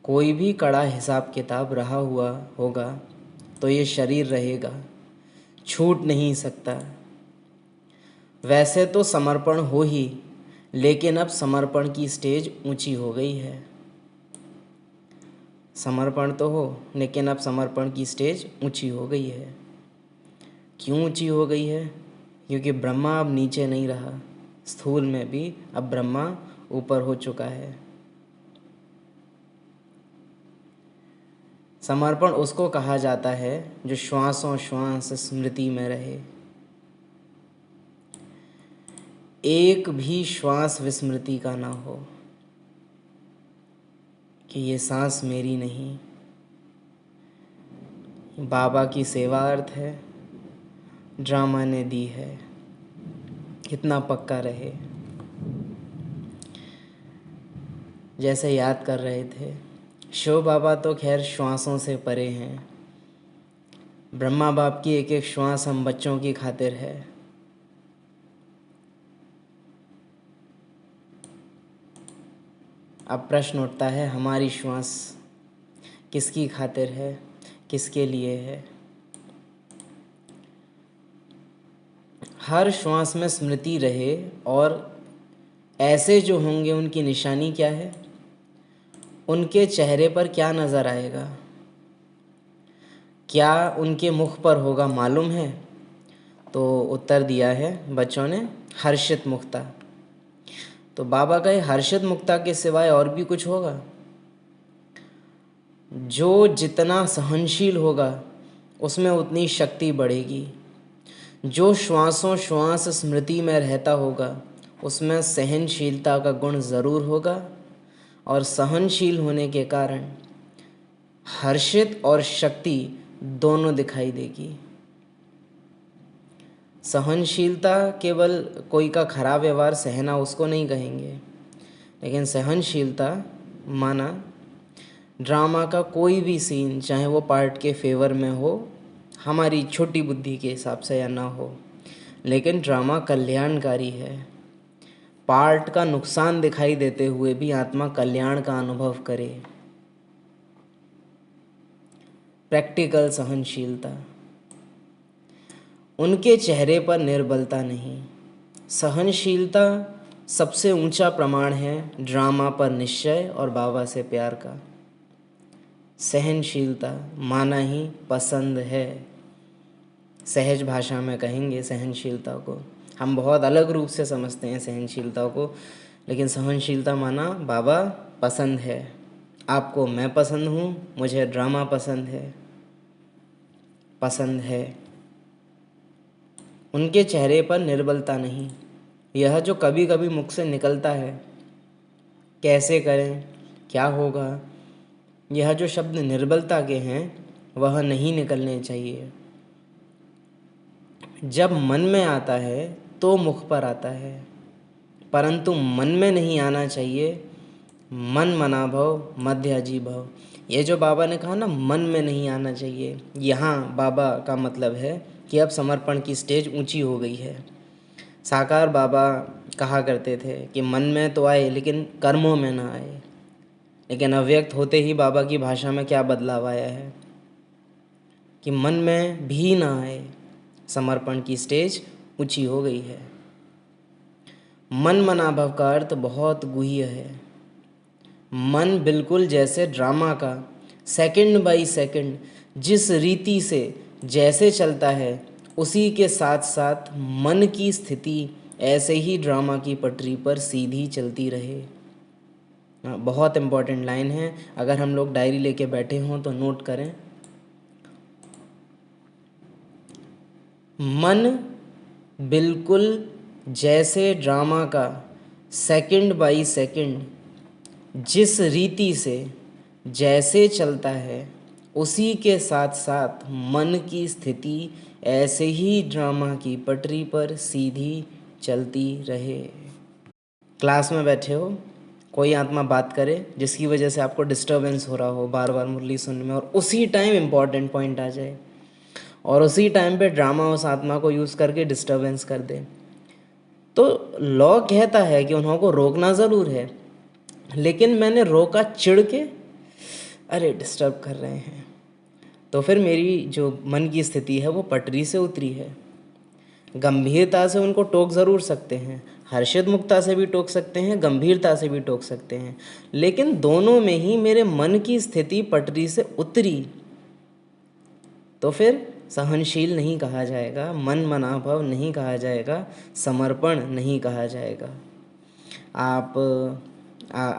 कोई भी कड़ा हिसाब किताब रहा हुआ होगा तो ये शरीर रहेगा, छूट नहीं सकता। वैसे तो समर्पण हो ही, लेकिन अब समर्पण की स्टेज ऊंची हो गई है। समर्पण तो हो, लेकिन अब समर्पण की स्टेज ऊंची हो गई है। क्यों ऊंची हो गई है? क्योंकि ब्रह्मा अब नीचे नहीं रहा, स्थूल में भी अब ब्रह्मा ऊपर हो चुका है। समर्पण उसको कहा जाता है जो श्वासों श्वास स्मृति में रहे, एक भी श्वास विस्मृति का ना हो कि ये सांस मेरी नहीं। बाबा की सेवा अर्थ है, ड्रामा ने दी है, कितना पक्का रहे। जैसे याद कर रहे थे, शिव बाबा तो खैर श्वासों से परे हैं। ब्रह्मा बाप की एक एक श्वास हम बच्चों की खातिर है। अब प्रश्न उठता है, हमारी श्वास किसकी खातिर है, किसके लिए है? हर श्वास में स्मृति रहे, और ऐसे जो होंगे उनकी निशानी क्या है, उनके चेहरे पर क्या नज़र आएगा, क्या उनके मुख पर होगा, मालूम है? तो उत्तर दिया है बच्चों ने, हर्षित मुक्ता। तो बाबा कहे हर्षित मुक्ता के सिवाय और भी कुछ होगा? जो जितना सहनशील होगा उसमें उतनी शक्ति बढ़ेगी। जो श्वासों श्वास स्मृति में रहता होगा उसमें सहनशीलता का गुण ज़रूर होगा, और सहनशील होने के कारण हर्षित और शक्ति दोनों दिखाई देगी। सहनशीलता केवल कोई का खराब व्यवहार सहना उसको नहीं कहेंगे, लेकिन सहनशीलता माना ड्रामा का कोई भी सीन, चाहे वो पार्ट के फेवर में हो, हमारी छोटी बुद्धि के हिसाब से या ना हो, लेकिन ड्रामा कल्याणकारी है। पार्ट का नुकसान दिखाई देते हुए भी आत्मा कल्याण का अनुभव करे। प्रैक्टिकल सहनशीलता, उनके चेहरे पर निर्बलता नहीं। सहनशीलता सबसे ऊंचा प्रमाण है ड्रामा पर निश्चय और बाबा से प्यार का। सहनशीलता माना ही पसंद है। सहज भाषा में कहेंगे सहनशीलता को, हम बहुत अलग रूप से समझते हैं सहनशीलता को, लेकिन सहनशीलता माना बाबा पसंद है। आपको मैं पसंद हूँ, मुझे ड्रामा पसंद है, पसंद है। उनके चेहरे पर निर्बलता नहीं। यह जो कभी कभी मुख से निकलता है, कैसे करें, क्या होगा, यह जो शब्द निर्बलता के हैं वह नहीं निकलने चाहिए। जब मन में आता है तो मुख पर आता है, परंतु मन में नहीं आना चाहिए। मन मना भव मध्याजी भव, ये जो बाबा ने कहा ना, मन में नहीं आना चाहिए, यहाँ बाबा का मतलब है कि अब समर्पण की स्टेज ऊंची हो गई है। साकार बाबा कहा करते थे कि मन में तो आए लेकिन कर्मों में ना आए, लेकिन अव्यक्त होते ही बाबा की भाषा में क्या बदलाव आया है कि मन में भी ना आए, समर्पण की स्टेज ऊंची हो गई है। मन मनाभव का अर्थ बहुत गुह्य है। मन बिल्कुल जैसे ड्रामा का सेकंड बाय सेकंड जिस रीति से जैसे चलता है, उसी के साथ साथ मन की स्थिति ऐसे ही ड्रामा की पटरी पर सीधी चलती रहे। बहुत इम्पोर्टेंट लाइन है, अगर हम लोग डायरी लेके बैठे हों तो नोट करें। मन बिल्कुल जैसे ड्रामा का सेकंड बाय सेकंड जिस रीति से जैसे चलता है, उसी के साथ साथ मन की स्थिति ऐसे ही ड्रामा की पटरी पर सीधी चलती रहे। क्लास में बैठे हो, कोई आत्मा बात करे जिसकी वजह से आपको डिस्टर्बेंस हो रहा हो बार बार मुरली सुनने में, और उसी टाइम इम्पॉर्टेंट पॉइंट आ जाए और उसी टाइम पे ड्रामा उस आत्मा को यूज़ करके डिस्टर्बेंस कर दे, तो लॉ कहता है कि उन्हों को रोकना ज़रूर है, लेकिन मैंने रोका चिढ़ के अरे डिस्टर्ब कर रहे हैं, तो फिर मेरी जो मन की स्थिति है वो पटरी से उतरी है। गंभीरता से उनको टोक ज़रूर सकते हैं, हर्षित मुक्ता से भी टोक सकते हैं, गंभीरता से भी टोक सकते हैं, लेकिन दोनों में ही मेरे मन की स्थिति पटरी से उतरी, तो फिर सहनशील नहीं कहा जाएगा, मन मनाभव नहीं कहा जाएगा, समर्पण नहीं कहा जाएगा। आप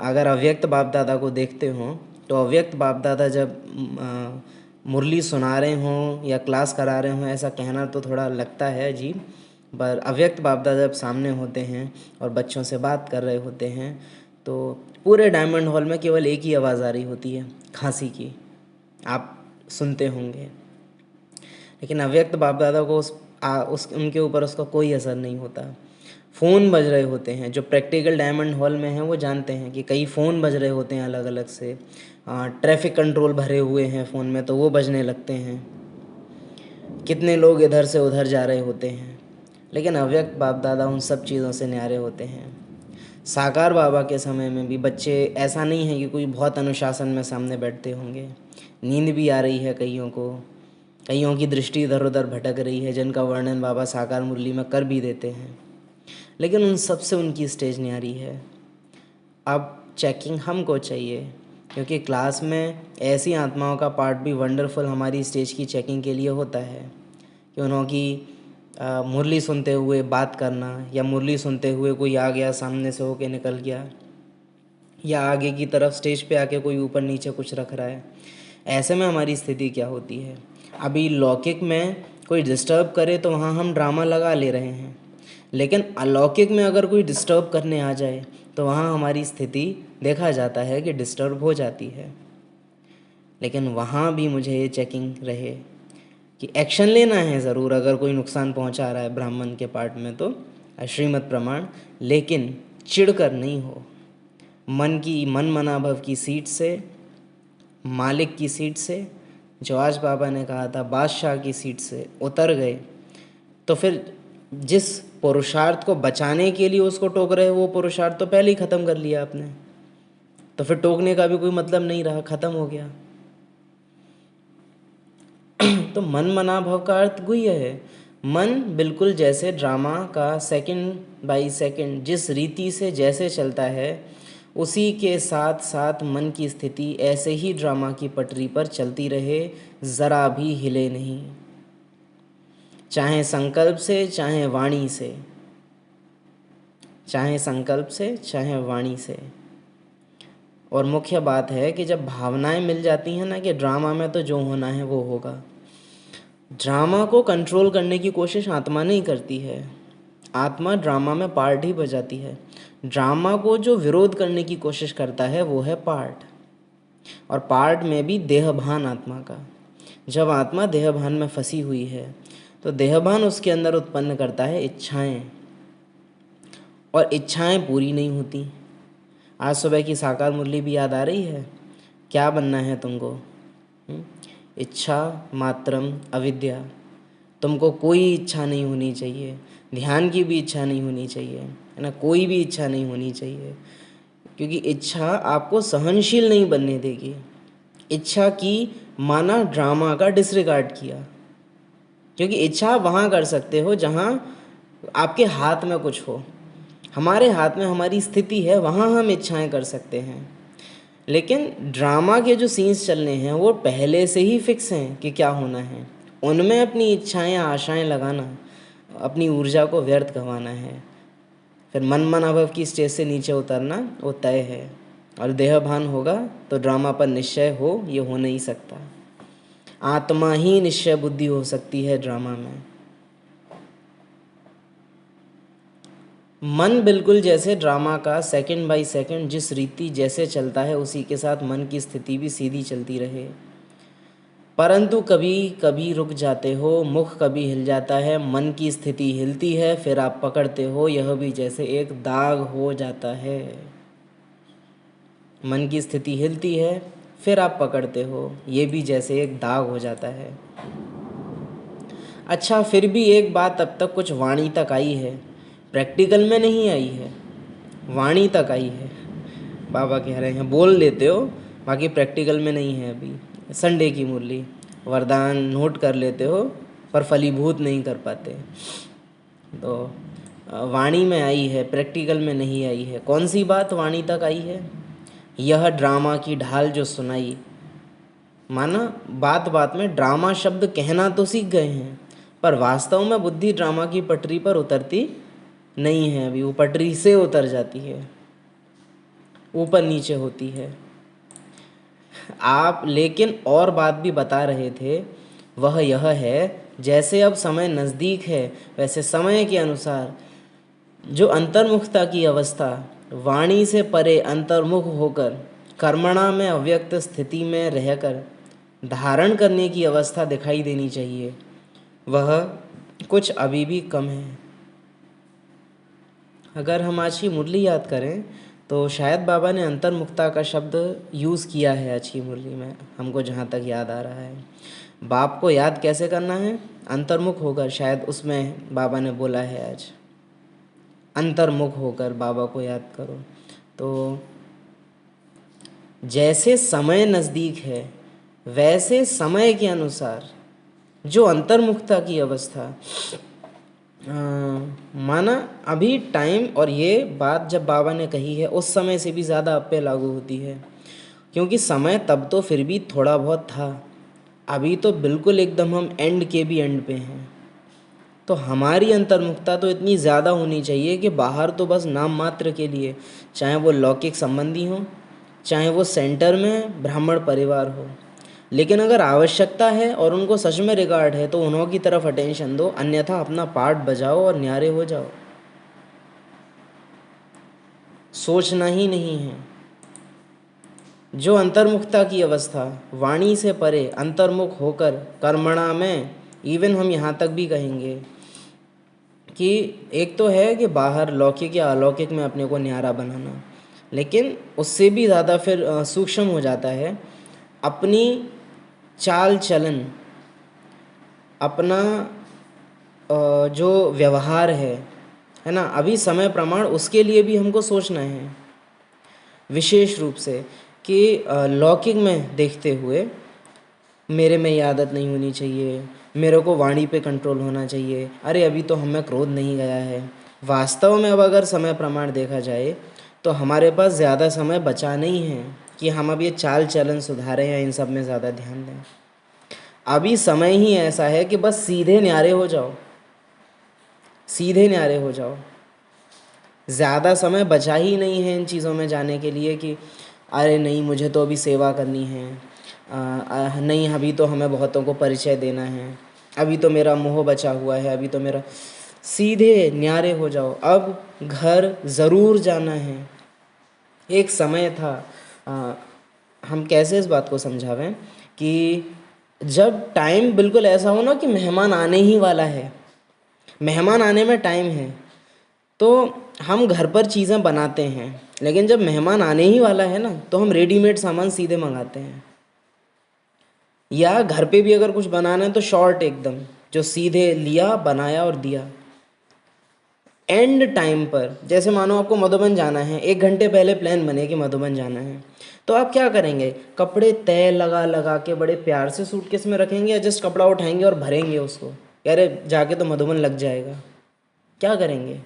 अगर अव्यक्त बाप दादा को देखते हो तो अव्यक्त बाप दादा जब मुरली सुना रहे हों या क्लास करा रहे हों, ऐसा कहना तो थोड़ा लगता है जी, पर अव्यक्त बाप दादा जब सामने होते हैं और बच्चों से बात कर रहे होते हैं तो पूरे डायमंड हॉल में केवल एक ही आवाज़ आ रही होती है, खांसी की। आप सुनते होंगे, लेकिन अव्यक्त बाप दादा को उनके ऊपर उसका कोई असर नहीं होता। फ़ोन बज रहे होते हैं, जो प्रैक्टिकल डायमंड हॉल में हैं वो जानते हैं कि कई फ़ोन बज रहे होते हैं अलग अलग से, ट्रैफिक कंट्रोल भरे हुए हैं फ़ोन में तो वो बजने लगते हैं, कितने लोग इधर से उधर जा रहे होते हैं, लेकिन अव्यक्त बाप दादा उन सब चीज़ों से न्यारे होते हैं। साकार बाबा के समय में भी बच्चे, ऐसा नहीं है कि कोई बहुत अनुशासन में सामने बैठते होंगे, नींद भी आ रही है कईयों को, कईयों की दृष्टि इधर उधर भटक रही है, जिनका वर्णन बाबा साकार मुरली में कर भी देते हैं, लेकिन उन सब से उनकी स्टेज न्यारी है। अब चेकिंग हमको चाहिए, क्योंकि क्लास में ऐसी आत्माओं का पार्ट भी वंडरफुल हमारी स्टेज की चेकिंग के लिए होता है कि उन्होंने मुरली सुनते हुए बात करना, या मुरली सुनते हुए कोई आ गया सामने से होके निकल गया, या आगे की तरफ स्टेज पे आके कोई ऊपर नीचे कुछ रख रहा है, ऐसे में हमारी स्थिति क्या होती है। अभी लौकिक में कोई डिस्टर्ब करे तो वहाँ हम ड्रामा लगा ले रहे हैं, लेकिन अलौकिक में अगर कोई डिस्टर्ब करने आ जाए तो वहाँ हमारी स्थिति देखा जाता है कि डिस्टर्ब हो जाती है। लेकिन वहाँ भी मुझे ये चेकिंग रहे कि एक्शन लेना है ज़रूर, अगर कोई नुकसान पहुँचा रहा है ब्राह्मण के पार्ट में तो श्रीमद् प्रमाण, लेकिन चिढ़कर नहीं हो। मन मनाभव की सीट से, मालिक की सीट से, जो आज बाबा ने कहा था बादशाह की सीट से उतर गए, तो फिर जिस पुरुषार्थ को बचाने के लिए उसको टोक रहे वो पुरुषार्थ तो पहले ही ख़त्म कर लिया आपने, तो फिर टोकने का भी कोई मतलब नहीं रहा, ख़त्म हो गया। तो मन मनाभव का अर्थ गुह्य है। मन बिल्कुल जैसे ड्रामा का सेकंड बाय सेकंड जिस रीति से जैसे चलता है, उसी के साथ साथ मन की स्थिति ऐसे ही ड्रामा की पटरी पर चलती रहे, ज़रा भी हिले नहीं, चाहे संकल्प से चाहे वाणी से, चाहे संकल्प से चाहे वाणी से। और मुख्य बात है कि जब भावनाएं मिल जाती हैं ना कि ड्रामा में तो जो होना है वो होगा, ड्रामा को कंट्रोल करने की कोशिश आत्मा नहीं करती है, आत्मा ड्रामा में पार्ट ही बजाती है। ड्रामा को जो विरोध करने की कोशिश करता है वो है पार्ट, और पार्ट में भी देहभान आत्मा का। जब आत्मा देहभान में फंसी हुई है तो देहभान उसके अंदर उत्पन्न करता है इच्छाएं, और इच्छाएं पूरी नहीं होती। आज सुबह की साकार मुरली भी याद आ रही है, क्या बनना है तुमको? इच्छा मात्रम अविद्या। तुमको कोई इच्छा नहीं होनी चाहिए, ध्यान की भी इच्छा नहीं होनी चाहिए, है ना, कोई भी इच्छा नहीं होनी चाहिए, क्योंकि इच्छा आपको सहनशील नहीं बनने देगी। इच्छा की माना ड्रामा का डिसरिगार्ड किया, क्योंकि इच्छा वहाँ कर सकते हो जहाँ आपके हाथ में कुछ हो। हमारे हाथ में हमारी स्थिति है, वहाँ हम इच्छाएं कर सकते हैं, लेकिन ड्रामा के जो सीन्स चलने हैं वो पहले से ही फिक्स हैं कि क्या होना है। उनमें अपनी इच्छाएं आशाएं लगाना, अपनी ऊर्जा को व्यर्थ गंवाना है। फिर मन मनाभव की स्टेज से नीचे उतरना वो तय है, और देहभान होगा तो ड्रामा पर निश्चय हो ये हो नहीं सकता। आत्मा ही निश्चय बुद्धि हो सकती है ड्रामा में। मन बिल्कुल जैसे ड्रामा का सेकंड बाय सेकंड जिस रीति जैसे चलता है, उसी के साथ मन की स्थिति भी सीधी चलती रहे। परंतु कभी कभी रुक जाते हो, मुख कभी हिल जाता है, मन की स्थिति हिलती है, फिर आप पकड़ते हो, यह भी जैसे एक दाग हो जाता है। मन की स्थिति हिलती है, फिर आप पकड़ते हो, ये भी जैसे एक दाग हो जाता है। अच्छा, फिर भी एक बात अब तक कुछ वाणी तक आई है, प्रैक्टिकल में नहीं आई है, वाणी तक आई है। बाबा कह रहे हैं बोल लेते हो, बाकी प्रैक्टिकल में नहीं है अभी। संडे की मुरली, वरदान नोट कर लेते हो पर फलीभूत नहीं कर पाते। तो वाणी में आई है, प्रैक्टिकल में नहीं आई है। कौन सी बात वाणी तक आई है? यह ड्रामा की ढाल जो सुनाई। माना बात बात में ड्रामा शब्द कहना तो सीख गए हैं, पर वास्तव में बुद्धि ड्रामा की पटरी पर उतरती नहीं है अभी। वो पटरी से उतर जाती है, ऊपर नीचे होती है। आप लेकिन और बात भी बता रहे थे, वह यह है जैसे अब समय नज़दीक है वैसे समय के अनुसार जो अंतर्मुखता की अवस्था, वाणी से परे अंतर्मुख होकर कर्मणा में अव्यक्त स्थिति में रहकर धारण करने की अवस्था दिखाई देनी चाहिए, वह कुछ अभी भी कम है। अगर हम आज की मुरली याद करें तो शायद बाबा ने अंतर्मुखता का शब्द यूज़ किया है आज की मुरली में, हमको जहाँ तक याद आ रहा है। बाप को याद कैसे करना है? अंतर्मुख होकर, शायद उसमें बाबा ने बोला है आज, अंतर्मुख होकर बाबा को याद करो। तो जैसे समय नज़दीक है वैसे समय के अनुसार जो अंतर्मुखता की अवस्था, माना अभी टाइम, और ये बात जब बाबा ने कही है उस समय से भी ज़्यादा अब पे लागू होती है, क्योंकि समय तब तो फिर भी थोड़ा बहुत था, अभी तो बिल्कुल एकदम हम एंड के भी एंड पे हैं। तो हमारी अंतर्मुखता तो इतनी ज़्यादा होनी चाहिए कि बाहर तो बस नाम मात्र के लिए, चाहे वो लौकिक संबंधी हो, चाहे वो सेंटर में ब्राह्मण परिवार हो, लेकिन अगर आवश्यकता है और उनको सच में रिगार्ड है तो उन्हों की तरफ अटेंशन दो, अन्यथा अपना पार्ट बजाओ और न्यारे हो जाओ। सोचना ही नहीं है। जो अंतर्मुखता की अवस्था, वाणी से परे अंतर्मुख होकर कर्मणा में, इवन हम यहाँ तक भी कहेंगे कि एक तो है कि बाहर लौकिक या अलौकिक में अपने को न्यारा बनाना, लेकिन उससे भी ज़्यादा फिर सूक्ष्म हो जाता है अपनी चाल चलन, अपना जो व्यवहार है ना, अभी समय प्रमाण उसके लिए भी हमको सोचना है विशेष रूप से कि लौकिक में देखते हुए मेरे में ये आदत नहीं होनी चाहिए, मेरे को वाणी पे कंट्रोल होना चाहिए, अरे अभी तो हमें क्रोध नहीं गया है। वास्तव में अब अगर समय प्रमाण देखा जाए तो हमारे पास ज़्यादा समय बचा नहीं है कि हम अब ये चाल चलन सुधारें या इन सब में ज़्यादा ध्यान दें। अभी समय ही ऐसा है कि बस सीधे न्यारे हो जाओ, सीधे न्यारे हो जाओ। ज़्यादा समय बचा ही नहीं है इन चीज़ों में जाने के लिए कि अरे नहीं मुझे तो अभी सेवा करनी है, नहीं अभी तो हमें बहुतों को परिचय देना है, अभी तो मेरा मोह बचा हुआ है, अभी तो मेरा। सीधे न्यारे हो जाओ। अब घर ज़रूर जाना है। एक समय था, हम कैसे इस बात को समझावें कि जब टाइम बिल्कुल ऐसा हो ना कि मेहमान आने ही वाला है, मेहमान आने में टाइम है, तो हम घर पर चीज़ें बनाते हैं, लेकिन जब मेहमान आने ही वाला है ना तो हम रेडीमेड सामान सीधे मंगाते हैं, या घर पे भी अगर कुछ बनाना है तो शॉर्ट एकदम, जो सीधे लिया बनाया और दिया। एंड टाइम पर, जैसे मानो आपको मधुबन जाना है, 1 घंटे पहले प्लान बने कि मधुबन जाना है, तो आप क्या करेंगे? कपड़े तय लगा लगा के बड़े प्यार से सूटकेस में रखेंगे, या जस्ट कपड़ा उठाएंगे और भरेंगे उसको, अरे जाके तो मधुबन लग जाएगा? क्या करेंगे?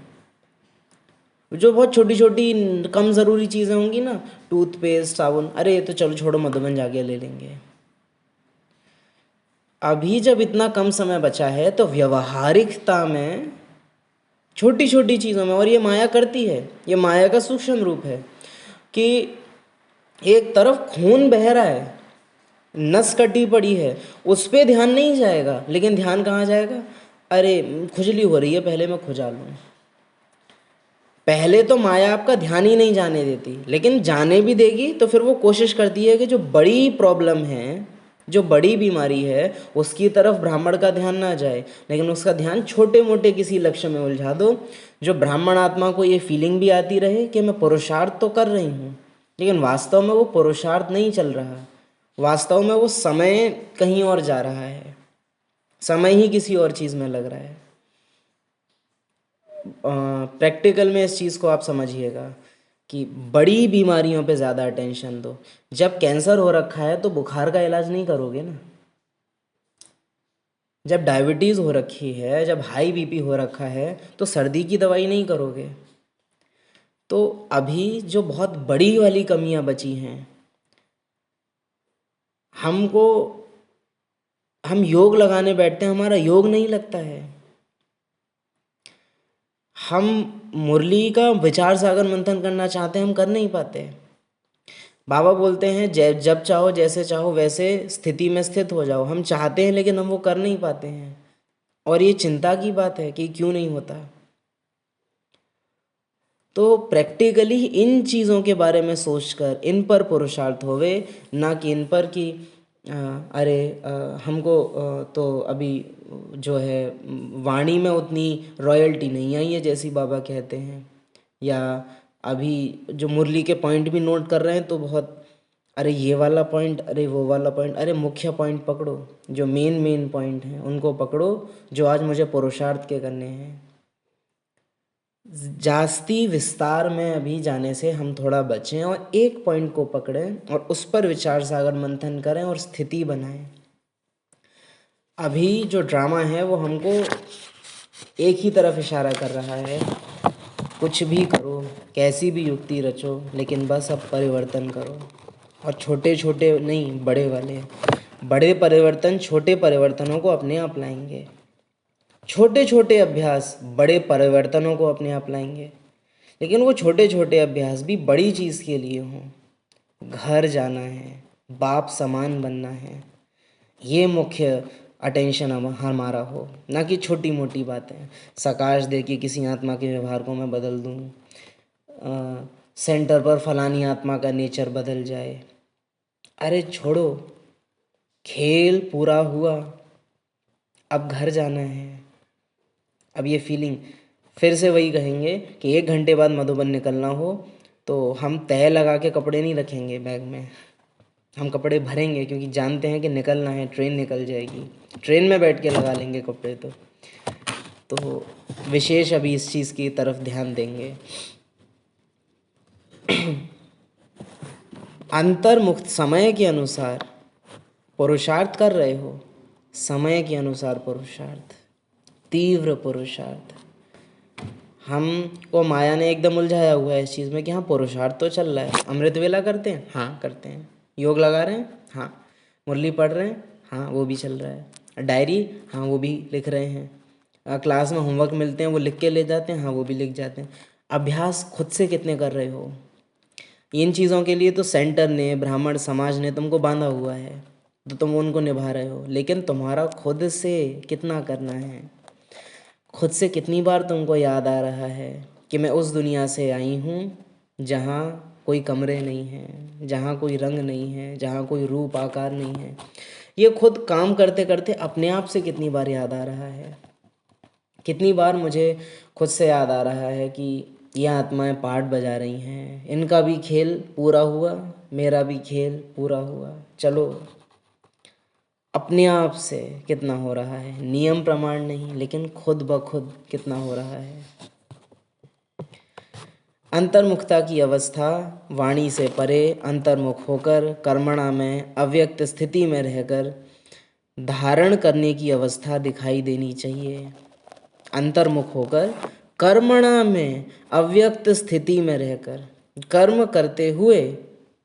जो बहुत छोटी छोटी कम ज़रूरी चीज़ें होंगी ना, टूथपेस्ट साबुन, अरे ये तो चलो छोड़ो मधुबन जाके ले लेंगे। अभी जब इतना कम समय बचा है तो व्यवहारिकता में, छोटी छोटी चीज़ों में, और ये माया करती है, ये माया का सूक्ष्म रूप है कि एक तरफ खून बह रहा है, नस कटी पड़ी है, उस पर ध्यान नहीं जाएगा, लेकिन ध्यान कहाँ जाएगा? अरे खुजली हो रही है, पहले मैं खुजा लूँ। पहले तो माया आपका ध्यान ही नहीं जाने देती, लेकिन जाने भी देगी तो फिर वो कोशिश करती है कि जो बड़ी प्रॉब्लम है, जो बड़ी बीमारी है, उसकी तरफ ब्राह्मण का ध्यान ना जाए, लेकिन उसका ध्यान छोटे मोटे किसी लक्ष्य में उलझा दो, जो ब्राह्मण आत्मा को ये फीलिंग भी आती रहे कि मैं पुरुषार्थ तो कर रही हूँ, लेकिन वास्तव में वो पुरुषार्थ नहीं चल रहा, वास्तव में वो समय कहीं और जा रहा है, समय ही किसी और चीज़ में लग रहा है। प्रैक्टिकल में इस चीज़ को आप समझिएगा कि बड़ी बीमारियों पे ज़्यादा अटेंशन दो। जब कैंसर हो रखा है तो बुखार का इलाज नहीं करोगे ना। जब डायबिटीज़ हो रखी है, जब हाई बीपी हो रखा है, तो सर्दी की दवाई नहीं करोगे। तो अभी जो बहुत बड़ी वाली कमियां बची हैं, हमको हम योग लगाने बैठते हैं, हमारा योग नहीं लगता है। हम मुरली का विचार सागर मंथन करना चाहते हैं, हम कर नहीं पाते। बाबा बोलते हैं जब चाहो जैसे चाहो वैसे स्थिति में स्थित हो जाओ। हम चाहते हैं लेकिन हम वो कर नहीं पाते हैं, और ये चिंता की बात है कि क्यों नहीं होता। तो प्रैक्टिकली इन चीज़ों के बारे में सोचकर इन पर पुरुषार्थ होवे, ना कि इन पर कि अरे हमको तो अभी जो है वाणी में उतनी रॉयल्टी नहीं आई है जैसी बाबा कहते हैं, या अभी जो मुरली के पॉइंट भी नोट कर रहे हैं तो बहुत अरे ये वाला पॉइंट, अरे वो वाला पॉइंट, अरे मुख्य पॉइंट पकड़ो, जो मेन पॉइंट हैं उनको पकड़ो, जो आज मुझे पुरुषार्थ के करने हैं। जास्ती विस्तार में अभी जाने से हम थोड़ा बचें और एक पॉइंट को पकड़ें और उस पर विचार सागर मंथन करें और स्थिति बनाएं। अभी जो ड्रामा है वो हमको एक ही तरफ इशारा कर रहा है, कुछ भी करो, कैसी भी युक्ति रचो, लेकिन बस अब परिवर्तन करो। और छोटे छोटे नहीं, बड़े वाले, बड़े परिवर्तन छोटे परिवर्तनों को अपने आप लाएंगे। छोटे छोटे अभ्यास बड़े परिवर्तनों को अपने आप लाएंगे, लेकिन वो छोटे छोटे अभ्यास भी बड़ी चीज़ के लिए हों। घर जाना है, बाप समान बनना है, ये मुख्य अटेंशन हमारा हो, ना कि छोटी मोटी बातें। सकाश दे कि किसी आत्मा के व्यवहार को मैं बदल दूँ, सेंटर पर फलानी आत्मा का नेचर बदल जाए। अरे छोड़ो, खेल पूरा हुआ, अब घर जाना है। अब ये फीलिंग फिर से वही कहेंगे कि 1 घंटे बाद मधुबन निकलना हो तो हम तय लगा के कपड़े नहीं रखेंगे बैग में, हम कपड़े भरेंगे क्योंकि जानते हैं कि निकलना है, ट्रेन निकल जाएगी, ट्रेन में बैठ के लगा लेंगे कपड़े। तो विशेष अभी इस चीज़ की तरफ ध्यान देंगे। अंतर्मुक्त समय के अनुसार पुरुषार्थ कर रहे हो, समय के अनुसार पुरुषार्थ, तीव्र पुरुषार्थ। हमको माया ने एकदम उलझाया हुआ है इस चीज़ में कि हाँ पुरुषार्थ तो चल रहा है, अमृत वेला करते हैं, हाँ करते हैं, योग लगा रहे हैं, हाँ, मुरली पढ़ रहे हैं, हाँ वो भी चल रहा है, डायरी, हाँ वो भी लिख रहे हैं, क्लास में होमवर्क मिलते हैं वो लिख के ले जाते हैं, हाँ वो भी लिख जाते हैं। अभ्यास खुद से कितने कर रहे हो? इन चीज़ों के लिए तो सेंटर ने, ब्राह्मण समाज ने तुमको बांधा हुआ है, तो तुम उनको निभा रहे हो, लेकिन तुम्हारा खुद से कितना करना है? खुद से कितनी बार तुमको याद आ रहा है कि मैं उस दुनिया से आई हूँ जहाँ कोई कमरे नहीं हैं, जहाँ कोई रंग नहीं है, जहाँ कोई रूप आकार नहीं है? ये खुद काम करते करते अपने आप से कितनी बार याद आ रहा है? कितनी बार मुझे खुद से याद आ रहा है कि ये आत्माएं पार्ट बजा रही हैं, इनका भी खेल पूरा हुआ, मेरा भी खेल पूरा हुआ, चलो। अपने आप से कितना हो रहा है, नियम प्रमाण नहीं, लेकिन खुद ब खुद कितना हो रहा है? अंतर्मुखता की अवस्था वाणी से परे अंतर्मुख होकर कर्मणा में अव्यक्त स्थिति में रहकर धारण करने की अवस्था दिखाई देनी चाहिए। अंतर्मुख होकर कर्मणा में अव्यक्त स्थिति में रहकर, कर्म करते हुए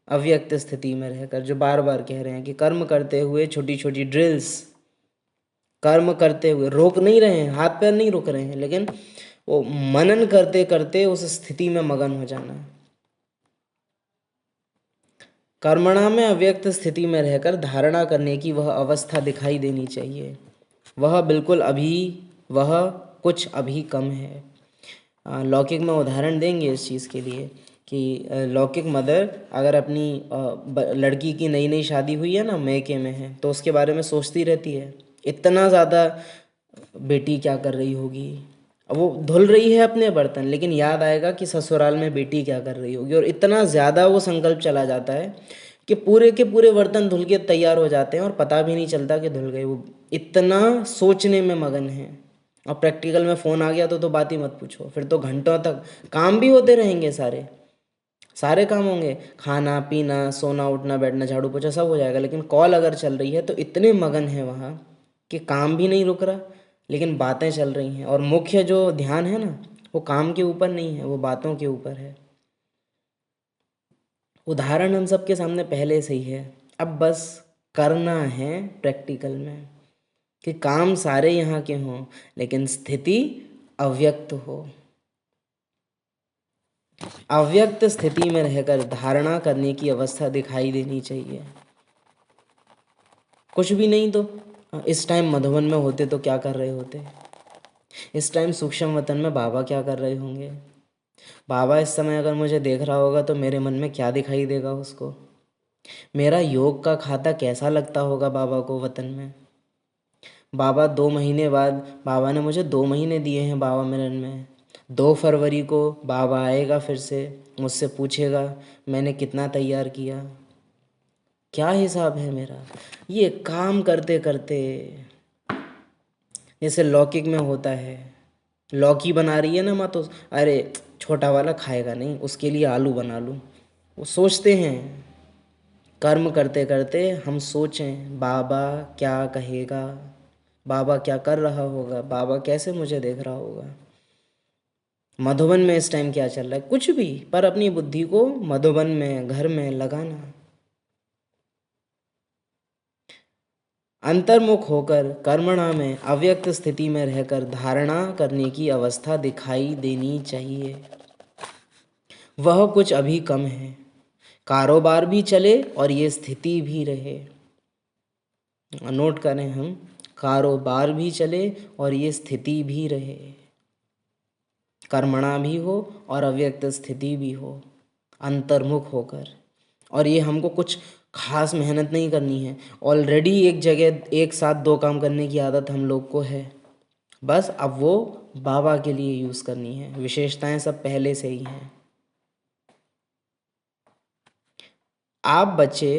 अव्यक्त स्थिति में रहकर, जो बार बार कह रहे हैं कि कर्म करते हुए छोटी छोटी ड्रिल्स, कर्म करते हुए रोक नहीं रहे हैं, हाथ पैर नहीं रुक रहे हैं, लेकिन वो मनन करते करते उस स्थिति में मगन हो जाना। कर्मणा में अव्यक्त स्थिति में रहकर धारणा करने की वह अवस्था दिखाई देनी चाहिए। वह बिल्कुल अभी, वह कुछ अभी कम है। लौकिक में उदाहरण देंगे इस चीज़ के लिए कि लौकिक मदर अगर अपनी लड़की की नई नई शादी हुई है ना, मैके में है, तो उसके बारे में सोचती रहती है, इतना ज़्यादा बेटी क्या कर रही होगी। अब वो धुल रही है अपने बर्तन, लेकिन याद आएगा कि ससुराल में बेटी क्या कर रही होगी, और इतना ज़्यादा वो संकल्प चला जाता है कि पूरे के पूरे बर्तन धुल के तैयार हो जाते हैं और पता भी नहीं चलता कि धुल गए। वो इतना सोचने में मगन है। और प्रैक्टिकल में फ़ोन आ गया तो बात ही मत पूछो, फिर तो घंटों तक काम भी होते रहेंगे सारे, सारे काम होंगे, खाना पीना सोना उठना बैठना झाड़ू पोछा सब हो जाएगा, लेकिन कॉल अगर चल रही है तो इतने मगन है वहाँ कि काम भी नहीं रुक रहा, लेकिन बातें चल रही हैं, और मुख्य जो ध्यान है ना वो काम के ऊपर नहीं है, वो बातों के ऊपर है। उदाहरण हम सबके सामने पहले से ही है, अब बस करना है प्रैक्टिकल में कि काम सारे यहाँ के हों लेकिन स्थिति अव्यक्त हो। अव्यक्त स्थिति में रहकर धारणा करने की अवस्था दिखाई देनी चाहिए। कुछ भी नहीं तो इस टाइम मधुबन में होते तो क्या कर रहे होते, इस टाइम सूक्ष्म वतन में बाबा क्या कर रहे होंगे, बाबा इस समय अगर मुझे देख रहा होगा तो मेरे मन में क्या दिखाई देगा उसको, मेरा योग का खाता कैसा लगता होगा बाबा को वतन में। बाबा 2 महीने बाद, बाबा ने मुझे 2 महीने दिए हैं बाबा मिलन में, 2 फरवरी को बाबा आएगा फिर से, मुझसे पूछेगा मैंने कितना तैयार किया, क्या हिसाब है मेरा। ये काम करते करते, जैसे लौकिक में होता है, लौकी बना रही है ना माँ, तो अरे छोटा वाला खाएगा नहीं, उसके लिए आलू बना लूँ, वो सोचते हैं। कर्म करते करते हम सोचें बाबा क्या कहेगा, बाबा क्या कर रहा होगा, बाबा कैसे मुझे देख रहा होगा, मधुबन में इस टाइम क्या चल रहा है, कुछ भी, पर अपनी बुद्धि को मधुबन में घर में लगाना। अंतर्मुख होकर कर्मणा में अव्यक्त स्थिति में रहकर धारणा करने की अवस्था दिखाई देनी चाहिए। वह कुछ अभी कम है, कारोबार भी चले और ये स्थिति भी रहे। नोट करें हम, कारोबार भी चले और ये स्थिति भी रहे, कर्मणा भी हो और अव्यक्त स्थिति भी हो, अंतर्मुख होकर। और ये हमको कुछ खास मेहनत नहीं करनी है, ऑलरेडी एक जगह एक साथ 2 काम करने की आदत हम लोग को है, बस अब वो बाबा के लिए यूज़ करनी है, विशेषताएं सब पहले से ही हैं। आप बच्चे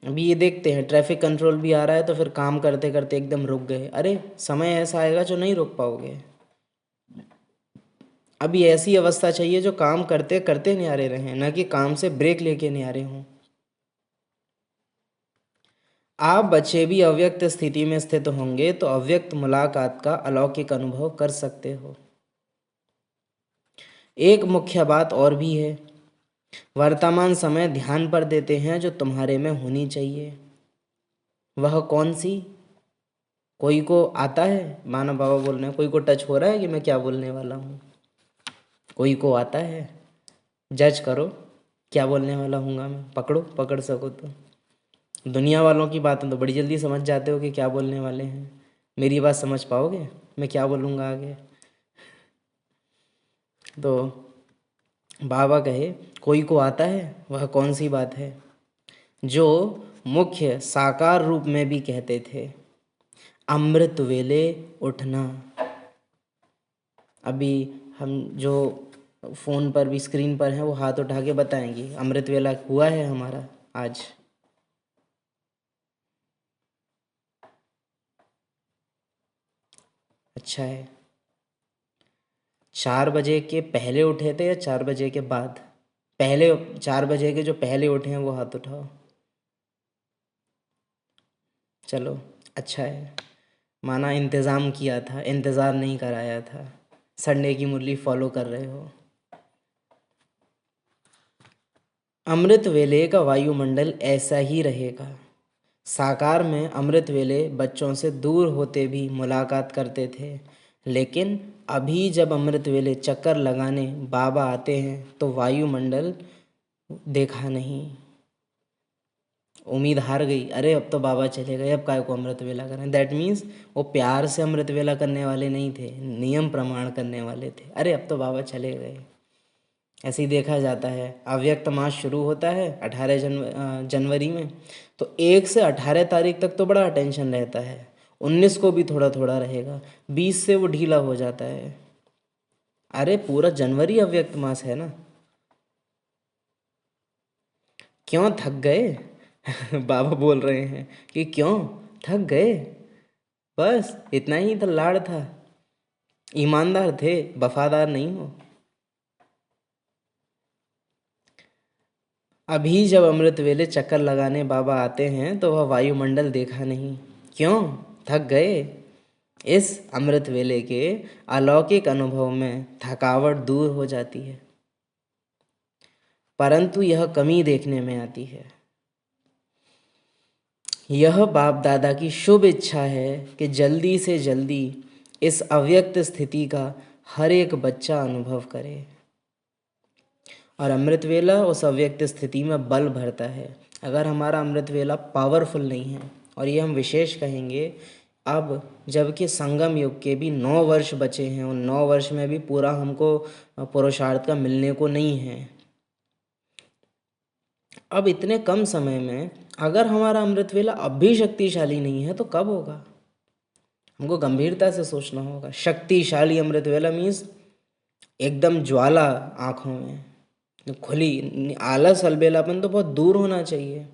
अभी ये देखते हैं ट्रैफिक कंट्रोल भी आ रहा है तो फिर काम करते करते एकदम रुक गए, अरे समय ऐसा आएगा जो नहीं रुक पाओगे। अभी ऐसी अवस्था चाहिए जो काम करते करते न्यारे रहें, न कि काम से ब्रेक लेके न्यारे हों। आप बच्चे भी अव्यक्त स्थिति में स्थित होंगे तो अव्यक्त मुलाकात का अलौकिक अनुभव कर सकते हो। एक मुख्य बात और भी है, वर्तमान समय ध्यान पर देते हैं जो तुम्हारे में होनी चाहिए। वह कौन सी? कोई को आता है, माना बाबा बोल रहे हैं, कोई को टच हो रहा है कि मैं क्या बोलने वाला हूँ? कोई को आता है? जज करो क्या बोलने वाला हूँगा मैं, पकड़ो, पकड़ सको तो। दुनिया वालों की बातें तो बड़ी जल्दी समझ जाते हो कि क्या बोलने वाले हैं, मेरी बात समझ पाओगे मैं क्या बोलूँगा आगे? तो बाबा कहे कोई को आता है, वह कौन सी बात है? जो मुख्य साकार रूप में भी कहते थे, अमृत वेले उठना। अभी हम जो फ़ोन पर भी स्क्रीन पर हैं वो हाथ उठा के बताएंगी अमृत वेला हुआ है हमारा आज। अच्छा है। 4 बजे के पहले उठे थे या 4 बजे के बाद? पहले, 4 बजे के जो पहले उठे हैं वो हाथ उठाओ। चलो अच्छा है, माना इंतज़ाम किया था, इंतज़ार नहीं कराया था, संडे की मुरली फॉलो कर रहे हो। अमृत वेले का वायुमंडल ऐसा ही रहेगा। साकार में अमृत वेले बच्चों से दूर होते भी मुलाकात करते थे, लेकिन अभी जब अमृत वेले चक्कर लगाने बाबा आते हैं तो वायुमंडल देखा नहीं, उम्मीद हार गई, अरे अब तो बाबा चले गए, अब काय को अमृत वेला करें। दैट मीन्स वो प्यार से अमृत वेला करने वाले नहीं थे, नियम प्रमाण करने वाले थे, अरे अब तो बाबा चले गए। ऐसे ही देखा जाता है, अव्यक्त मास शुरू होता है 18 जनवरी में, तो 1 से 18 तारीख तक तो बड़ा अटेंशन रहता है, 19 को भी थोड़ा थोड़ा रहेगा, 20 से वो ढीला हो जाता है। अरे पूरा जनवरी अव्यक्त मास है ना। क्यों थक गए? बाबा बोल रहे हैं कि क्यों थक गए, बस इतना ही तो लाड़ था, ईमानदार थे, वफादार नहीं हो। अभी जब अमृत वेले चक्कर लगाने बाबा आते हैं तो वह वायुमंडल देखा नहीं। क्यों? थक गए। इस अमृत वेले के अलौकिक अनुभव में थकावट दूर हो जाती है, परंतु यह कमी देखने में आती है। यह बाप दादा की शुभ इच्छा है कि जल्दी से जल्दी इस अव्यक्त स्थिति का हर एक बच्चा अनुभव करे, और अमृत वेला उस अव्यक्त स्थिति में बल भरता है। अगर हमारा अमृत वेला पावरफुल नहीं है, और ये हम विशेष कहेंगे अब जबकि संगम युग के भी 9 वर्ष बचे हैं, उन 9 वर्ष में भी पूरा हमको पुरुषार्थ का मिलने को नहीं है। अब इतने कम समय में अगर हमारा अमृत वेला अब भी शक्तिशाली नहीं है तो कब होगा? हमको गंभीरता से सोचना होगा। शक्तिशाली अमृत वेला मीन्स एकदम ज्वाला आँखों में खुली, आलस अलबेलापन तो बहुत दूर होना चाहिए,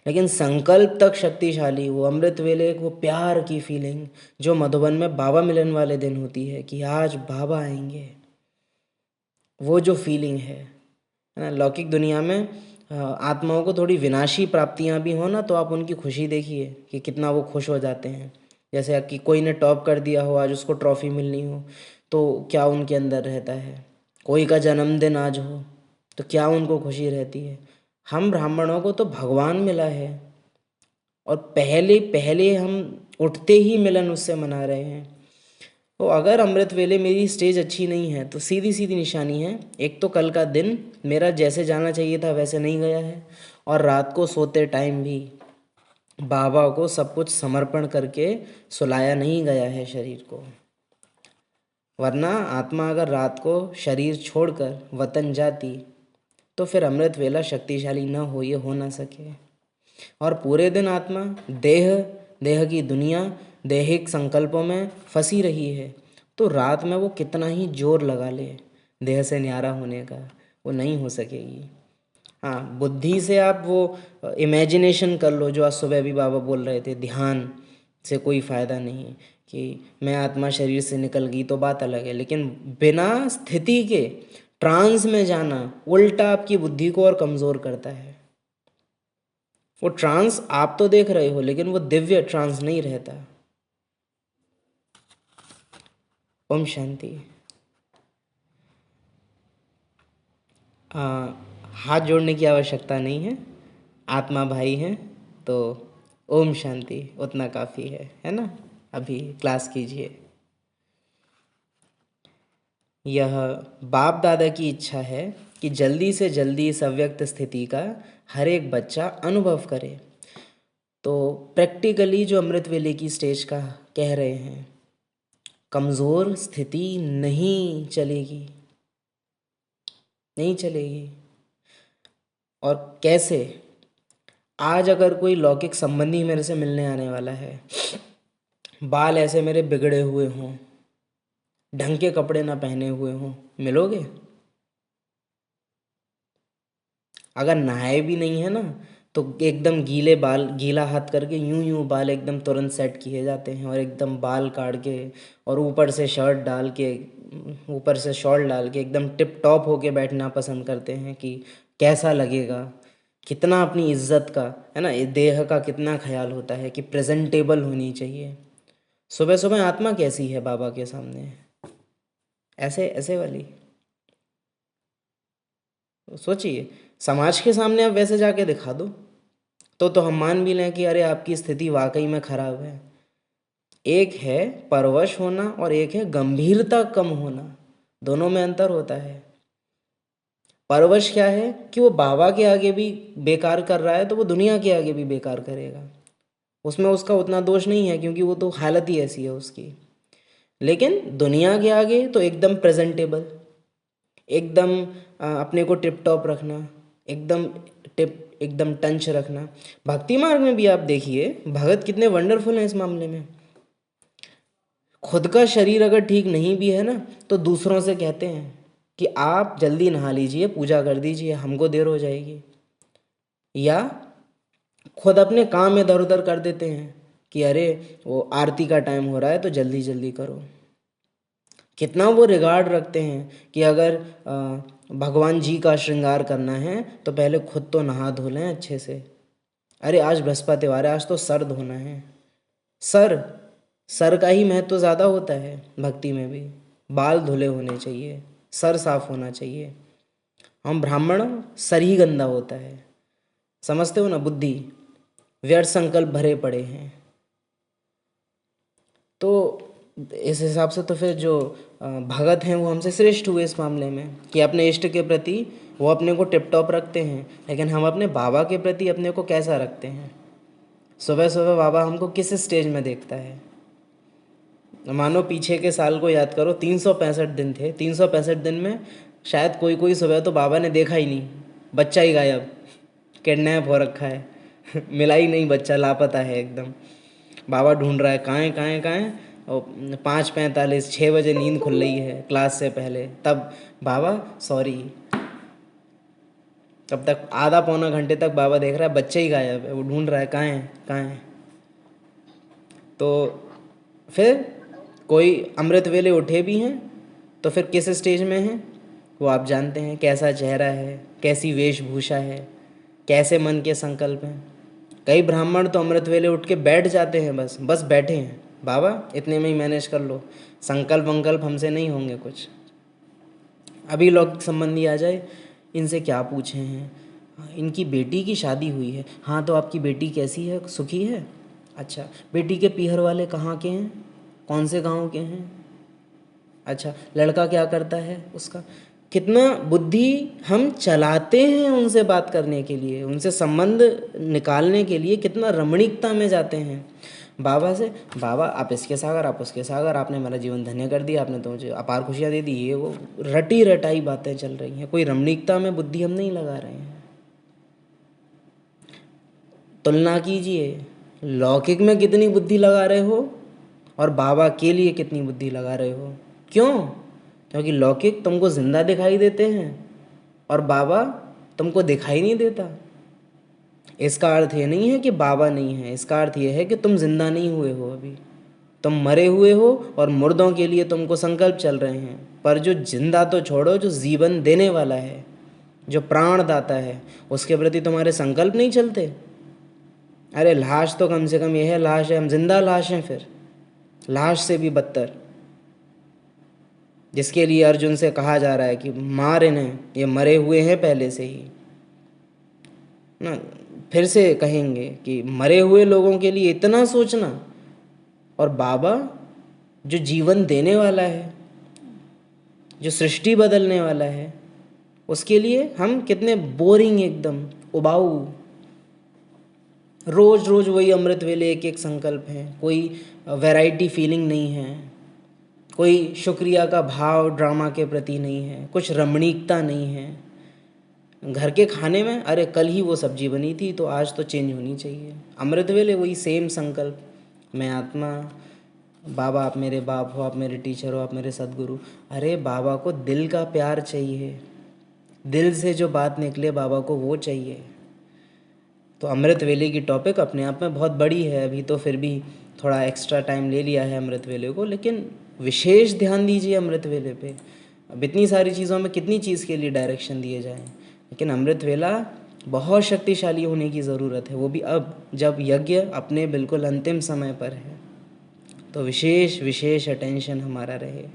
लेकिन संकल्प तक शक्तिशाली। वो अमृत वेले, वो प्यार की फीलिंग जो मधुबन में बाबा मिलन वाले दिन होती है कि आज बाबा आएंगे, वो जो फीलिंग है ना। लौकिक दुनिया में आत्माओं को थोड़ी विनाशी प्राप्तियां भी हो ना, तो आप उनकी खुशी देखिए कि कितना वो खुश हो जाते हैं। जैसे कि कोई ने टॉप कर दिया हो, आज उसको ट्रॉफी मिलनी हो, तो क्या उनके अंदर रहता है। कोई का जन्मदिन आज हो तो क्या उनको खुशी रहती है। हम ब्राह्मणों को तो भगवान मिला है, और पहले पहले हम उठते ही मिलन उससे मना रहे हैं। तो अगर अमृत वेले मेरी स्टेज अच्छी नहीं है तो सीधी सीधी निशानी है, एक तो कल का दिन मेरा जैसे जाना चाहिए था वैसे नहीं गया है, और रात को सोते टाइम भी बाबा को सब कुछ समर्पण करके सुलाया नहीं गया है शरीर को। वरना आत्मा अगर रात को शरीर छोड़कर वतन जाती तो फिर अमृत वेला शक्तिशाली न हो, ये हो ना सके। और पूरे दिन आत्मा देह देह की दुनिया दैहिक संकल्पों में फंसी रही है, तो रात में वो कितना ही जोर लगा ले देह से न्यारा होने का, वो नहीं हो सकेगी। हाँ, बुद्धि से आप वो इमेजिनेशन कर लो, जो आज सुबह भी बाबा बोल रहे थे, ध्यान से कोई फ़ायदा नहीं कि मैं आत्मा शरीर से निकल गई तो बात अलग है, लेकिन बिना स्थिति के ट्रांस में जाना उल्टा आपकी बुद्धि को और कमज़ोर करता है। वो ट्रांस आप तो देख रहे हो, लेकिन वो दिव्य ट्रांस नहीं रहता। ओम शांति। हाथ जोड़ने की आवश्यकता नहीं है, आत्मा भाई हैं तो ओम शांति उतना काफ़ी है ना। अभी क्लास कीजिए। यह बाप दादा की इच्छा है कि जल्दी से जल्दी इस अव्यक्त स्थिति का हर एक बच्चा अनुभव करे। तो प्रैक्टिकली जो अमृत वेले की स्टेज का कह रहे हैं, कमज़ोर स्थिति नहीं चलेगी, नहीं चलेगी। और कैसे? आज अगर कोई लौकिक संबंधी मेरे से मिलने आने वाला है, बाल ऐसे मेरे बिगड़े हुए हों, ढंग के कपड़े ना पहने हुए हों, मिलोगे? अगर नहाए भी नहीं है ना, तो एकदम गीले बाल, गीला हाथ करके यूं यूं बाल एकदम तुरंत सेट किए जाते हैं, और एकदम बाल काट के और ऊपर से शर्ट डाल के, ऊपर से शॉल डाल के एकदम टिप टॉप होके बैठना पसंद करते हैं कि कैसा लगेगा। कितना अपनी इज्जत का है ना, देह का कितना ख्याल होता है कि प्रेजेंटेबल होनी चाहिए। सुबह सुबह आत्मा कैसी है बाबा के सामने, ऐसे ऐसे वाली। सोचिए, समाज के सामने आप वैसे जाके दिखा दो तो हम मान भी लें कि अरे आपकी स्थिति वाकई में खराब है। एक है परवश होना और एक है गंभीरता कम होना, दोनों में अंतर होता है। परवश क्या है कि वो बाबा के आगे भी बेकार कर रहा है तो वो दुनिया के आगे भी बेकार करेगा, उसमें उसका उतना दोष नहीं है क्योंकि वो तो हालत ही ऐसी है उसकी। लेकिन दुनिया के आगे तो एकदम प्रेजेंटेबल, एकदम अपने को टिप टॉप रखना, एकदम एकदम टंच रखना। भक्ति मार्ग में भी आप देखिए भगत कितने वंडरफुल हैं इस मामले में। खुद का शरीर अगर ठीक नहीं भी है ना, तो दूसरों से कहते हैं कि आप जल्दी नहा लीजिए, पूजा कर दीजिए, हमको देर हो जाएगी। या खुद अपने काम इधर उधर कर देते हैं कि अरे वो आरती का टाइम हो रहा है तो जल्दी जल्दी करो। कितना वो रिगार्ड रखते हैं कि अगर भगवान जी का श्रृंगार करना है तो पहले खुद तो नहा धो लें अच्छे से। अरे आज बृहस्पतिवार है, आज तो सर धोना है। सर सर का ही महत्व ज़्यादा होता है भक्ति में भी। बाल धुले होने चाहिए, सर साफ होना चाहिए। हम ब्राह्मण, सर ही गंदा होता है, समझते हो ना। बुद्धि व्यर्थ संकल्प भरे पड़े हैं। तो इस हिसाब से तो फिर जो भगत हैं वो हमसे श्रेष्ठ हुए इस मामले में कि अपने इष्ट के प्रति वो अपने को टिप टॉप रखते हैं। लेकिन हम अपने बाबा के प्रति अपने को कैसा रखते हैं? सुबह सुबह बाबा हमको किस स्टेज में देखता है? मानो पीछे के साल को याद करो, 365 दिन थे। 365 दिन में शायद कोई कोई सुबह तो बाबा ने देखा ही नहीं, बच्चा ही गायब, किडनैप हो रखा है मिला ही नहीं, बच्चा लापता है एकदम। बाबा ढूंढ रहा है, कहाँ है कहाँ है कहाँ है। और 5:45 6 बजे नींद खुल रही है क्लास से पहले, तब बाबा सॉरी। तब तक आधा पौना घंटे तक बाबा देख रहा है, बच्चा ही गायब है, वो ढूंढ रहा है कहाँ है कहाँ है। तो फिर कोई अमृत वेले उठे भी हैं तो फिर किस स्टेज में हैं वो आप जानते हैं। कैसा चेहरा है, कैसी वेशभूषा है, कैसे मन के संकल्प हैं। कई ब्राह्मण तो अमृत वेले उठ के बैठ जाते हैं, बस बैठे हैं, बाबा इतने में ही मैनेज कर लो, संकल्प वंकल्प हमसे नहीं होंगे कुछ। अभी लौकिक संबंधी आ जाए, इनसे क्या पूछे हैं, इनकी बेटी की शादी हुई है। हाँ तो आपकी बेटी कैसी है, सुखी है? अच्छा, बेटी के पीहर वाले कहाँ के हैं, कौन से गांव के हैं? अच्छा, लड़का क्या करता है उसका? कितना बुद्धि हम चलाते हैं उनसे बात करने के लिए, उनसे संबंध निकालने के लिए कितना रमणीकता में जाते हैं बाबा से। बाबा आप इसके सागर, आप उसके सागर, आपने मेरा जीवन धन्य कर दिया, आपने तो मुझे अपार खुशियाँ दे दी। ये वो रटी रटाई बातें चल रही हैं, कोई रमणीकता में बुद्धि हम नहीं लगा रहे हैं। तुलना कीजिए, लौकिक में कितनी बुद्धि लगा रहे हो और बाबा के लिए कितनी बुद्धि लगा रहे हो। क्यों? क्योंकि लौकिक तुमको जिंदा दिखाई देते हैं और बाबा तुमको दिखाई नहीं देता। इसका अर्थ ये नहीं है कि बाबा नहीं है, इसका अर्थ ये है कि तुम जिंदा नहीं हुए हो, अभी तुम मरे हुए हो और मुर्दों के लिए तुमको संकल्प चल रहे हैं। पर जो जिंदा तो छोड़ो, जो जीवन देने वाला है, जो प्राण दाता है, उसके प्रति तुम्हारे संकल्प नहीं चलते। अरे लाश तो कम से कम ये है, लाश है, हम जिंदा लाश हैं। फिर लाश से भी बदतर, जिसके लिए अर्जुन से कहा जा रहा है कि मार इन्हें, ये मरे हुए हैं पहले से ही ना। फिर से कहेंगे कि मरे हुए लोगों के लिए इतना सोचना, और बाबा जो जीवन देने वाला है, जो सृष्टि बदलने वाला है, उसके लिए हम कितने बोरिंग, एकदम उबाऊ। रोज रोज वही अमृत वेले, एक एक संकल्प है, कोई वैरायटी फीलिंग नहीं है, कोई शुक्रिया का भाव ड्रामा के प्रति नहीं है, कुछ रमणीकता नहीं है। घर के खाने में अरे कल ही वो सब्जी बनी थी तो आज तो चेंज होनी चाहिए। अमृत वेले वही सेम संकल्प, मैं आत्मा, बाबा आप मेरे बाप हो, आप मेरे टीचर हो, आप मेरे सदगुरु। अरे बाबा को दिल का प्यार चाहिए, दिल से जो बात निकले बाबा को वो चाहिए। तो अमृत वेले की टॉपिक अपने आप में बहुत बड़ी है। अभी तो फिर भी थोड़ा एक्स्ट्रा टाइम ले लिया है अमृत वेले को, लेकिन विशेष ध्यान दीजिए अमृत वेले पे। अब इतनी सारी चीज़ों में कितनी चीज़ के लिए डायरेक्शन दिए जाएं, लेकिन अमृत वेला बहुत शक्तिशाली होने की ज़रूरत है, वो भी अब जब यज्ञ अपने बिल्कुल अंतिम समय पर है। तो विशेष विशेष अटेंशन हमारा रहे।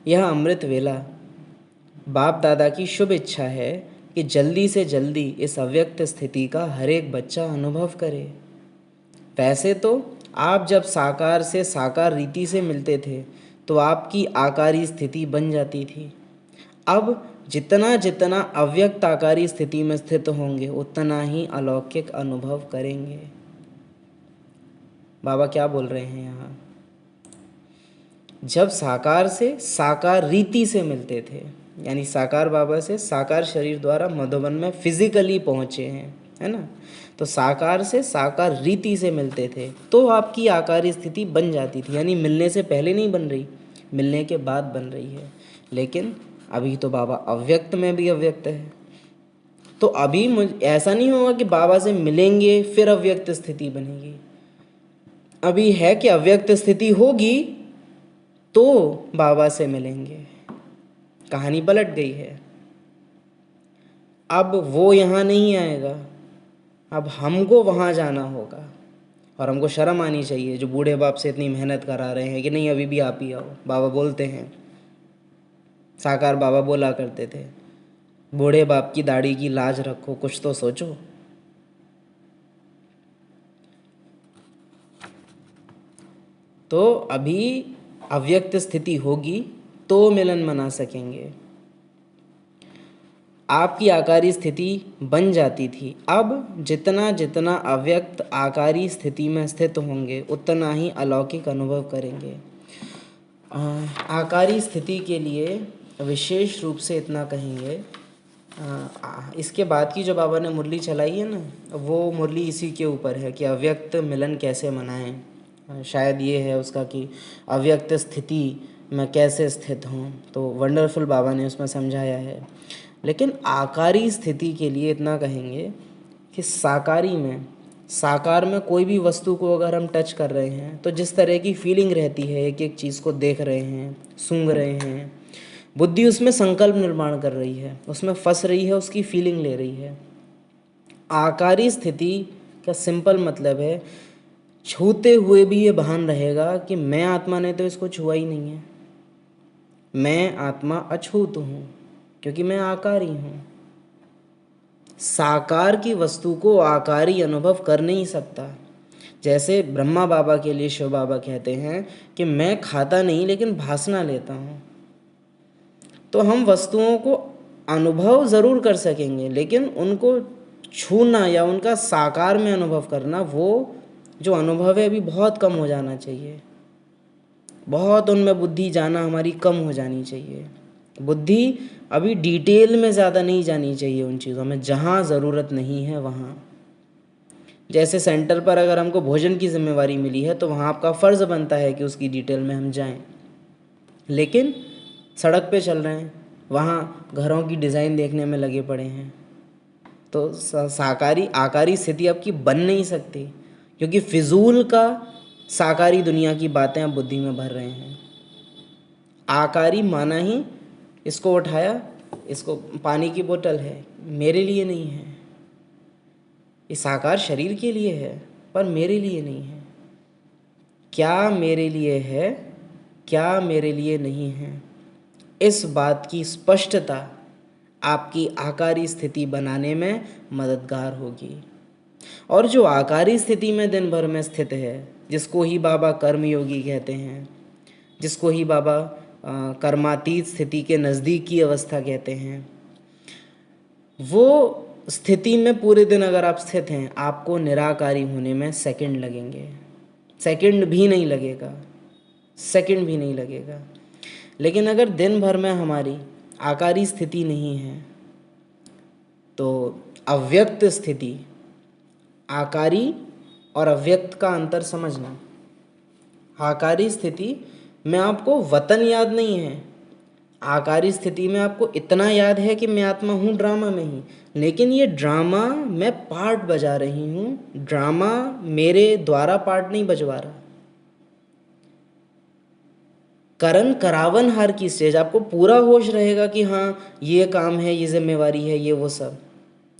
यह अमृत वेला बाप दादा की शुभ इच्छा है कि जल्दी से जल्दी इस अव्यक्त स्थिति का हर एक बच्चा अनुभव करे। वैसे तो आप जब साकार से साकार रीति से मिलते थे तो आपकी आकारी स्थिति बन जाती थी। अब जितना जितना अव्यक्त आकारी स्थिति में स्थित होंगे उतना ही अलौकिक अनुभव करेंगे। बाबा क्या बोल रहे हैं यहाँ? जब साकार से साकार रीति से मिलते थे, यानी साकार बाबा से साकार शरीर द्वारा मधुबन में फिजिकली पहुँचे हैं, है ना। तो साकार से साकार रीति से मिलते थे तो आपकी आकारी स्थिति बन जाती थी, यानी मिलने से पहले नहीं बन रही, मिलने के बाद बन रही है। लेकिन अभी तो बाबा अव्यक्त में भी अव्यक्त है, तो अभी ऐसा नहीं होगा कि बाबा से मिलेंगे फिर अव्यक्त स्थिति बनेगी। अभी है कि अव्यक्त स्थिति होगी तो बाबा से मिलेंगे, कहानी पलट गई है। अब वो यहाँ नहीं आएगा, अब हमको वहाँ जाना होगा। और हमको शर्म आनी चाहिए जो बूढ़े बाप से इतनी मेहनत करा रहे हैं कि नहीं अभी भी आप ही आओ। बाबा बोलते हैं, साकार बाबा बोला करते थे, बूढ़े बाप की दाढ़ी की लाज रखो, कुछ तो सोचो। तो अभी अव्यक्त स्थिति होगी तो मिलन मना सकेंगे। आपकी आकारी स्थिति बन जाती थी, अब जितना जितना अव्यक्त आकारी स्थिति में स्थित होंगे उतना ही अलौकिक अनुभव करेंगे। आकारी स्थिति के लिए विशेष रूप से इतना कहेंगे। इसके बाद की जो बाबा ने मुरली चलाई है ना, वो मुरली इसी के ऊपर है कि अव्यक्त मिलन कैसे मनाएं। शायद ये है उसका कि अव्यक्त स्थिति में कैसे स्थित हूँ, तो वंडरफुल बाबा ने उसमें समझाया है। लेकिन आकारी स्थिति के लिए इतना कहेंगे कि साकार में कोई भी वस्तु को अगर हम टच कर रहे हैं तो जिस तरह की फीलिंग रहती है, एक एक चीज़ को देख रहे हैं, सूंघ रहे हैं, बुद्धि उसमें संकल्प निर्माण कर रही है, उसमें फंस रही है, उसकी फीलिंग ले रही है। आकारी स्थिति का सिंपल मतलब है छूते हुए भी ये भान रहेगा कि मैं आत्मा ने तो इसको छुआ ही नहीं है, मैं आत्मा अछूत हूँ क्योंकि मैं आकारी हूँ। साकार की वस्तु को आकारी अनुभव कर नहीं सकता। जैसे ब्रह्मा बाबा के लिए शिव बाबा कहते हैं कि मैं खाता नहीं लेकिन भासना लेता हूँ। तो हम वस्तुओं को अनुभव ज़रूर कर सकेंगे, लेकिन उनको छूना या उनका साकार में अनुभव करना, वो जो अनुभव है अभी बहुत कम हो जाना चाहिए। बहुत उनमें बुद्धि जाना हमारी कम हो जानी चाहिए। बुद्धि अभी डिटेल में ज़्यादा नहीं जानी चाहिए उन चीज़ों में, जहाँ ज़रूरत नहीं है वहाँ। जैसे सेंटर पर अगर हमको भोजन की जिम्मेवारी मिली है तो वहाँ आपका फ़र्ज़ बनता है कि उसकी डिटेल में हम जाएं। लेकिन सड़क पे चल रहे हैं, वहाँ घरों की डिज़ाइन देखने में लगे पड़े हैं, तो साकारी आकारी स्थिति आपकी बन नहीं सकती, क्योंकि फिजूल का साकारी दुनिया की बातें आप बुद्धि में भर रहे हैं। आकारी माना ही इसको उठाया, इसको पानी की बोतल है, मेरे लिए नहीं है। ये साकार शरीर के लिए है पर मेरे लिए नहीं है। क्या मेरे लिए है, क्या मेरे लिए नहीं है, इस बात की स्पष्टता आपकी आकारी स्थिति बनाने में मददगार होगी। और जो आकारी स्थिति में दिन भर में स्थित है, जिसको ही बाबा कर्मयोगी कहते हैं, जिसको ही बाबा कर्मातीत स्थिति के नज़दीक की अवस्था कहते हैं, वो स्थिति में पूरे दिन अगर आप स्थित हैं, आपको निराकारी होने में सेकंड लगेंगे, सेकंड भी नहीं लगेगा, सेकंड भी नहीं लगेगा। लेकिन अगर दिन भर में हमारी आकारी स्थिति नहीं है तो अव्यक्त स्थिति, आकारी और अव्यक्त का अंतर समझना। आकारी स्थिति में आपको वतन याद नहीं है, आकारी स्थिति में आपको इतना याद है कि मैं आत्मा हूँ ड्रामा में ही, लेकिन ये ड्रामा मैं पार्ट बजा रही हूँ, ड्रामा मेरे द्वारा पार्ट नहीं बजवा रहा। करण करावन हार की स्टेज आपको पूरा होश रहेगा कि हाँ ये काम है, ये जिम्मेवारी है, ये वो सब,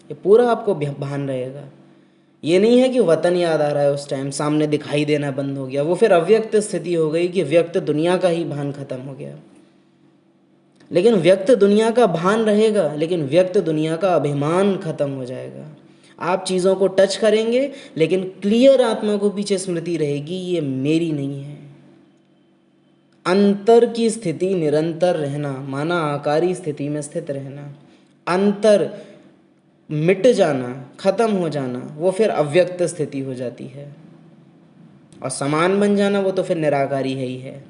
ये पूरा आपको भान रहेगा। ये नहीं है कि वतन याद आ रहा है उस टाइम, सामने दिखाई देना बंद हो गया, वो फिर अव्यक्त स्थिति हो गई कि व्यक्त दुनिया का ही भान खत्म हो गया। लेकिन व्यक्त दुनिया का भान रहेगा, लेकिन व्यक्त दुनिया का अभिमान खत्म हो जाएगा। आप चीज़ों को टच करेंगे लेकिन क्लियर आत्मा को पीछे स्मृति रहेगी, ये मेरी नहीं है। अंतर की स्थिति निरंतर रहना माना आकारी स्थिति में स्थित रहना, अंतर मिट जाना, खत्म हो जाना, वो फिर अव्यक्त स्थिति हो जाती है। और समान बन जाना वो तो फिर निराकारी है ही है,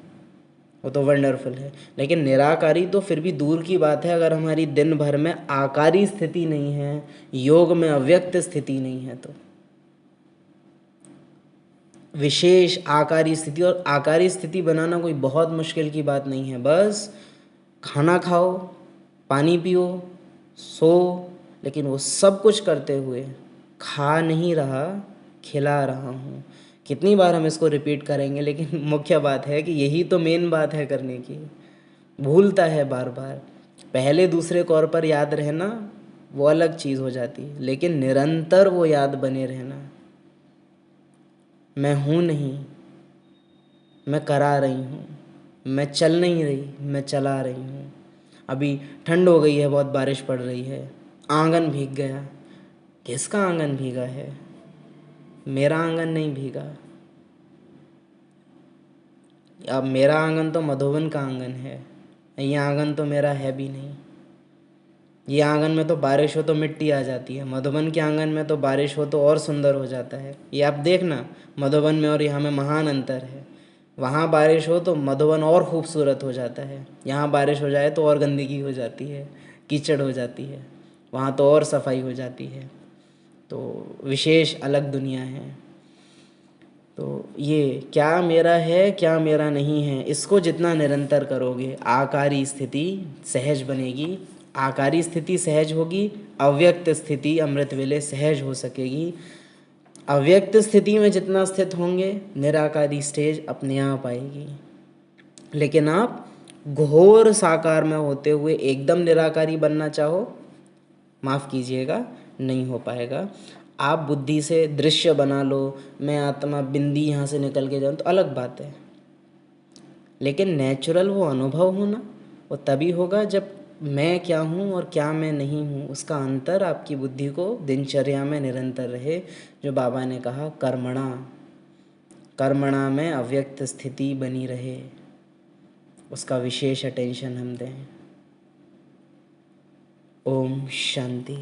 वो तो वंडरफुल है। लेकिन निराकारी तो फिर भी दूर की बात है अगर हमारी दिन भर में आकारी स्थिति नहीं है, योग में अव्यक्त स्थिति नहीं है तो। विशेष आकारी स्थिति, और आकारी स्थिति बनाना कोई बहुत मुश्किल की बात नहीं है। बस खाना खाओ, पानी पियो, सो, लेकिन वो सब कुछ करते हुए खा नहीं रहा, खिला रहा हूँ। कितनी बार हम इसको रिपीट करेंगे, लेकिन मुख्य बात है कि यही तो मेन बात है करने की। भूलता है बार बार, पहले दूसरे को और पर याद रहना वो अलग चीज़ हो जाती है, लेकिन निरंतर वो याद बने रहना, मैं हूँ नहीं, मैं करा रही हूँ, मैं चल नहीं रही, मैं चला रही हूँ। अभी ठंड हो गई है, बहुत बारिश पड़ रही है, आंगन भीग गया। किसका आंगन भीगा है? मेरा आंगन नहीं भीगा। अब मेरा आंगन तो मधुबन का आंगन है, ये आंगन तो मेरा है भी नहीं। ये आंगन में तो बारिश हो तो मिट्टी आ जाती है, मधुबन के आंगन में तो बारिश हो तो और सुंदर हो जाता है। ये आप देखना, मधुबन में और यहाँ में महान अंतर है। वहाँ बारिश हो तो मधुबन और खूबसूरत हो जाता है, यहाँ बारिश हो जाए तो और गंदगी हो जाती है, कीचड़ हो जाती है। वहाँ तो और सफाई हो जाती है। तो विशेष अलग दुनिया है। तो ये क्या मेरा है क्या मेरा नहीं है, इसको जितना निरंतर करोगे आकारी स्थिति सहज बनेगी। आकारी स्थिति सहज होगी, अव्यक्त स्थिति अमृत वेले सहज हो सकेगी। अव्यक्त स्थिति में जितना स्थित होंगे निराकारी स्टेज अपने आप आएगी। लेकिन आप घोर साकार में होते हुए एकदम निराकारी बनना चाहो, माफ़ कीजिएगा, नहीं हो पाएगा। आप बुद्धि से दृश्य बना लो, मैं आत्मा बिंदी यहाँ से निकल के जाऊँ, तो अलग बात है। लेकिन नेचुरल वो अनुभव होना वो तभी होगा जब मैं क्या हूँ और क्या मैं नहीं हूँ उसका अंतर आपकी बुद्धि को दिनचर्या में निरंतर रहे। जो बाबा ने कहा कर्मणा, कर्मणा में अव्यक्त स्थिति बनी रहे, उसका विशेष अटेंशन हम दें। ओम शांति।